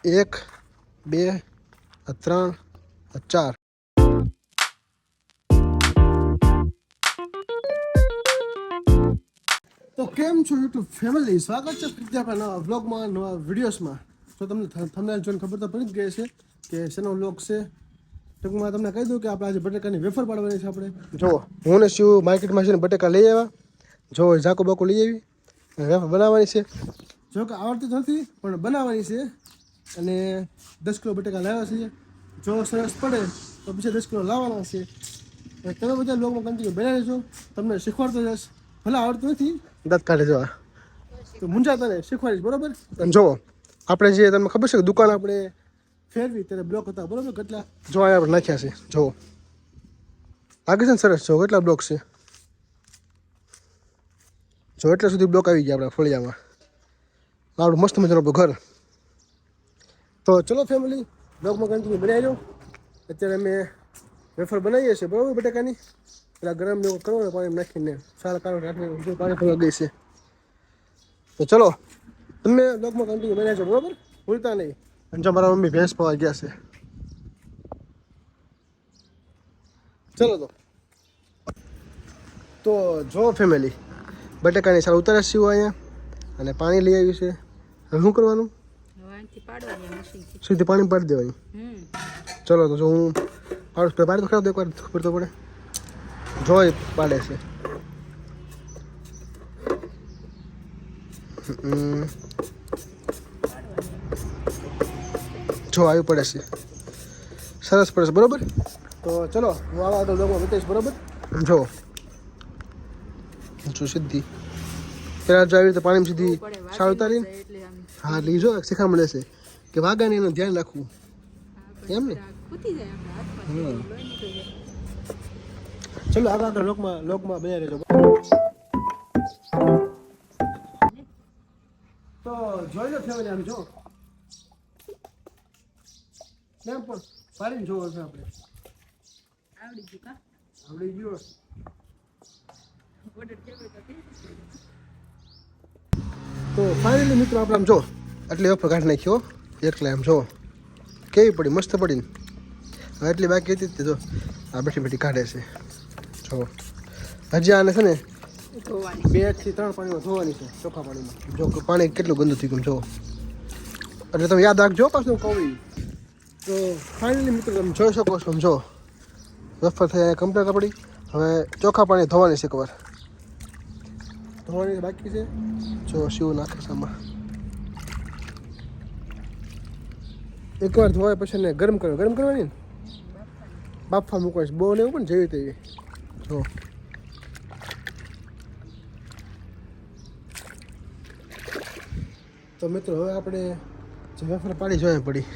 1 2 3 4. તો કેમ છો યુટ્યુબ ફેમિલી, સ્વાગત છે ફરીથી આપણા નવા વ્લોગમાં, નવા વિડીયોઝમાં. તો તમને થંબનેલ જોઈને ખબર તો પડી જ ગઈ છે કે શેનો વ્લોગ છે. ટૂંકમાં તમને કહી દઉં કે આપણે આજે બટેકાની વેફર પાડવાની છે. આપણે જો હું ને શિવ માર્કેટમાં જઈને બટેકા લઈ આવ્યા. જો ઝાકુ બાકુ લઈ આવી વેફર બનાવવાની છે. જો કે આવડતી નથી પણ બનાવવાની છે. અને 10 કિલો બટેકા લાવ્યા છીએ. જો સરસ પડે તો બીજા 10 કિલો લાવવાના છે. તમે બધા વ્લોગમાં કન્ટિન્યુ બનાવી લેજો, તમને શીખવાડતો જઈશ. ભલે આવડતું નથી, દાંત કાઢે જવા તો મુંજા તને શીખવાડીશ, બરોબર? અને જુઓ આપણે જે તમને ખબર છે કે દુકાન આપણે ફેરવી ત્યારે બ્લોક હતા, બરોબર? કેટલા જો અહીંયા આપણે નાખ્યા છે. જુઓ લાગે છે ને સરસ? જો કેટલા બ્લોક છે. જો એટલા સુધી બ્લોક આવી ગયા આપણા ફળિયામાં. આપણું મસ્ત મજાનું આપણું ઘર. તો ચલો ફેમિલી, બ્લોગમાં કન્ટિન્યુ બનાવી લો. અત્યારે અમે વેફર બનાવીએ છીએ, બરાબર? બટાકાની પેલા ગરમ જેવું કરો ને પાણી નાખીને સારા કાઢો રાખીને પાણી ફરવા ગઈ છે. તો ચલો તમે બ્લોગમાં કન્ટિન્યુ બનાવી છો, બરાબર? ભૂલતા નહીં. અને જો મારા મમ્મી ભેંસ પાવા ગયા છે. ચલો તો જો ફેમિલી, બટાકાની સારા ઉતારા સીવો અહીંયા અને પાણી લઈ આવ્યું છે. હવે શું કરવાનું? સીધી પાણી પાડી દેવાની. ચલો તો જો હું પાડું પાડી તો ખરાબ દો, એકવાર ખબર તો પડે. જોઈ પાડે છે. જો આવ્યું પડે છે, સરસ પડે છે, બરોબર? તો ચલો હું આવા આગળ બ્લોગમાં બતાવીશ, બરોબર? જો સીધી પેલા જો આવી રીતે પાણીમાં સીધી સાળ ઉતારીને, હા એટલે જો શીખવા મળે છે કે વાગાને એનું ધ્યાન રાખવું, એમ ને? હા ચલો આગળ લોકમાં બન્યા રહેજો. તો જોઈ લો ફેમિલી, આમ જો કેમ પણ પાડીને જોવો છે આપણે. આવડી ગયું. તો ફાઇનલી મિત્રો આપણે આમ જો આટલી વેફર કાઢી નાખ્યો એકલા. આમ જો કેવી પડી, મસ્ત પડીને. હવે એટલી બાકી હતી જ, તો આ બેઠી બેઠી કાઢે છે. જો હજી આને છે ને 2 થી 3 પાણીમાં ધોવાની છે, ચોખ્ખા પાણીમાં. જો પાણી કેટલું ગંદુ થઈ ગયું જો, એટલે તમે યાદ રાખજો પાછું કહું. તો ફાઇનલી મિત્રો તમે જોઈ શકો છો, જો વેફર થઈ કમ્પ્લીટ પડી. હવે ચોખ્ખા પાણી ધોવાની છે, એકવાર ધોવાની બાકી છે. જો શિવ નાખે છે આમાં. એકવાર ધોવાય પછી ને ગરમ કરવાની ને બાફા મૂકવાની છે. બહુ ને એવું પણ જેવી તેવી. જો તો મિત્રો હવે આપણે જે વેફર પાડી જોઈએ પડી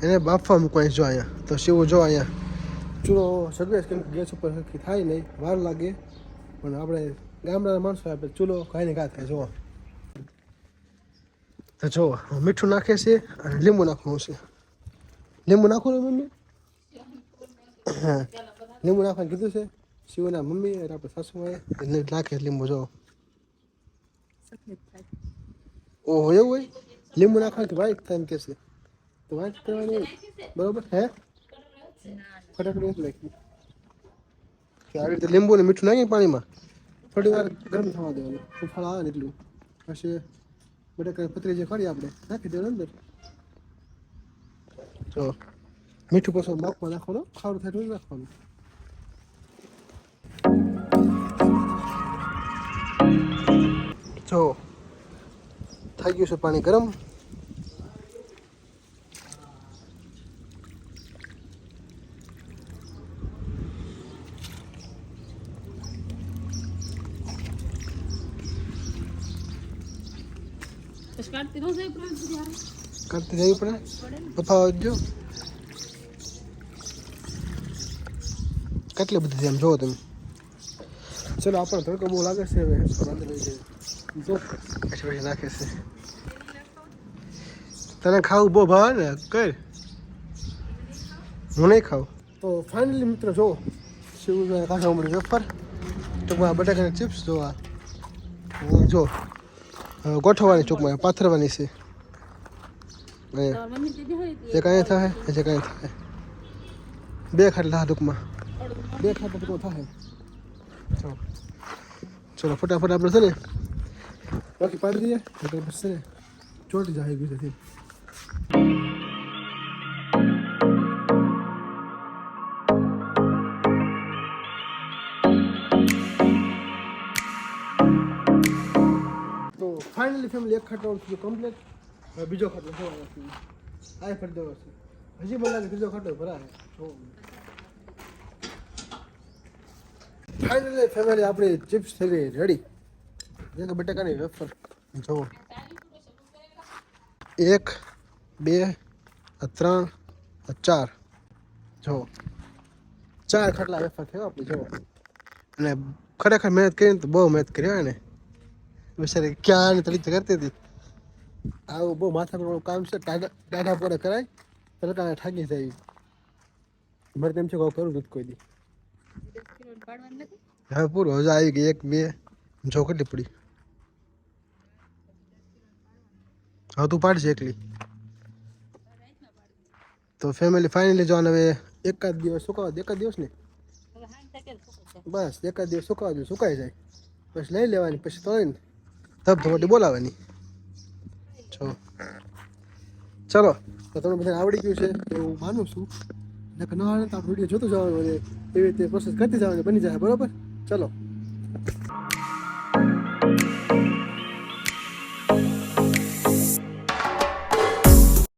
એને બાફવા મૂકવાની. જો અહીંયા તો શિવ જો અહીંયા ચૂલો સગવે, કેમ કે ગેસ ઉપર સરખી થાય નહીં, વાર લાગે. પણ આપણે ગામડાના માણસો આપણે ચૂલો ખાઈને ઘા થાય. જુઓ તો જો મીઠું નાખે છે અને લીંબુ નાખવાનું છે. લીંબુ નાખવાનું મમ્મી? હા લીંબુ નાખવાનું કીધું છે શિવના મમ્મી અને આપણે સાસુમાએ. એટલે નાખે લીંબુ. જો ઓહો એવું હોય? લીંબુ નાખવાથી વાઈટ થાય એમ કે છે. તો વાઈટ કરવાની, બરોબર? હે ફટાફટ નથી નાખી કે આવી રીતે લીંબુ ને મીઠું નાખી પાણીમાં થોડી વાર ગરમ થવા દેવાનું. ઉફાળ આવે ને એટલું પછી બટાકા પતરી જે કરી આપણે નાખી દેવાનું અંદર. જો મીઠું પછી માપમાં નાખવાનું, ખારું થાય એટલું નાખવાનું. જો થઈ ગયું છે પાણી ગરમ. કાઢતી જવી પડે, બફાવા જો કેટલી બધી એમ જોવો તમે. ચલો આપણને તડકો બહુ લાગે છે. હવે જો પછી નાખે છે. તને ખાવું બહુ ભાવે ને, કર. હું નહીં ખાઉં. તો ફાઇનલી મિત્રો જો શિવ કાઢવા મળી વેફર. ટૂંકમાં બટાકાની ચિપ્સ જોવા જો ગોઠવવાની, ચોકમાં પાથરવાની છે. એક અહીંયા થાય એક અહીંયા થાય 2 ખાટલા ટૂંકમાં 2 ખાટલા ટૂંકમાં થાય. ચલો ફટાફટ આપણે છે ને બાકી પાડી દઈએ એટલે બસ છે ને ચોટી જાય બીજેથી. તો ફાઇનલી ફેમિલી એક ખાટલો થયો કમ્પ્લીટ. હવે બીજો ખાટલો જોવાનો છે આ ફરી દેવો છે. હજી મને લાગે ત્રીજો ખાટલો ભરાય. ફાઇનલી ફેમિલી આપણી ચિપ્સ થઈ ગઈ રેડી. જે કે બટાકાની વેફર જો 1 2 3 4 જો 4 ખાટલા વેફર થયો આપણે જો. અને ખરેખર મહેનત કરીને તો બહુ મહેનત કરી હોય ને બિચારી ક્યાં તરીકે કરતી હતી. આવું બહુ માથાનું કામ છે. ટાઢા પોરે કરાય તડકાને ઠાકી જાય. મારે તેમ છે કરું નથી કોઈ દી. હા પૂરું હજુ આવી ગઈ 1 2 જો કેટલી પડી. હવે તું પાડશે એકલી તો ફેમિલી ફાઇનલી જવાનું. હવે એકાદ દિવસ સુકાવા દે. એકાદ દિવસ ને બસ એકાદ દિવસ સુકાવા દે. સુકાઈ જાય પછી લઈ લેવાની. પછી તો હોય ને તબ તો મોટી બોલાવાની. ચલો તો તમને બધાને આવડી ગયું છે એવું માનું છું. ન આવડે તો આ વિડીયો જોતો જવાનું અને એવી રીતે પ્રોસેસ કરતી જવાની બની જાય. બરોબર ચલો.